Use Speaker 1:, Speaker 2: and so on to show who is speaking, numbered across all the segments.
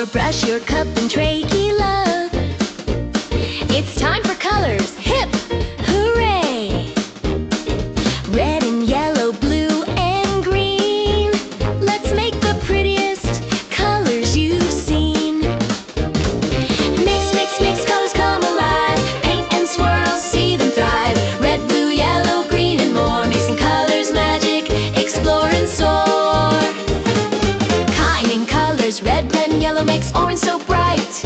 Speaker 1: your brush, your cup, and tray, key love. It's time for colors, hip, hooray! Red and yellow, blue and green. Let's make the prettiest colors you've seen. Mix, mix, mix, colors come alive. Paint and swirl, see them thrive. Red, blue, yellow, green, and more. Mixing colors, magic, explore and soar. Kind colors, red, red and yellow makes orange so bright.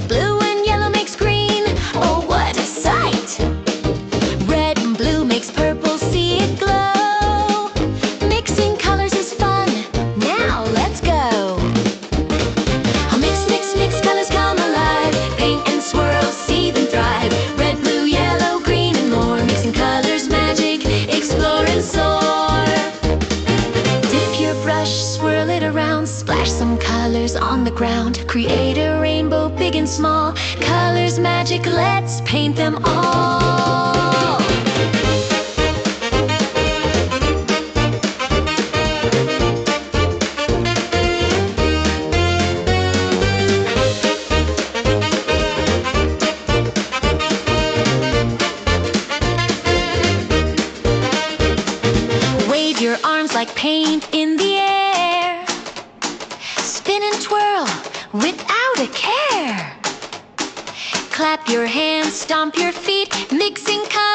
Speaker 1: Blue and yellow makes green, oh what a sight! Red and blue makes purple, see it glow. Mixing colors is fun, now let's go. Mix, mix, mix, colors come alive. Paint and swirl, see them thrive. Red, blue, yellow, green, and more. Mixing colors, magic, explore and soar. Dip your brush, swirl it around. Splash some colors on the ground. Create a rainbow, big and small. Colors, magic, let's paint them all. Wave your arms like paint in the air. Spin and twirl without a care. Clap your hands, stomp your feet, mixing colors.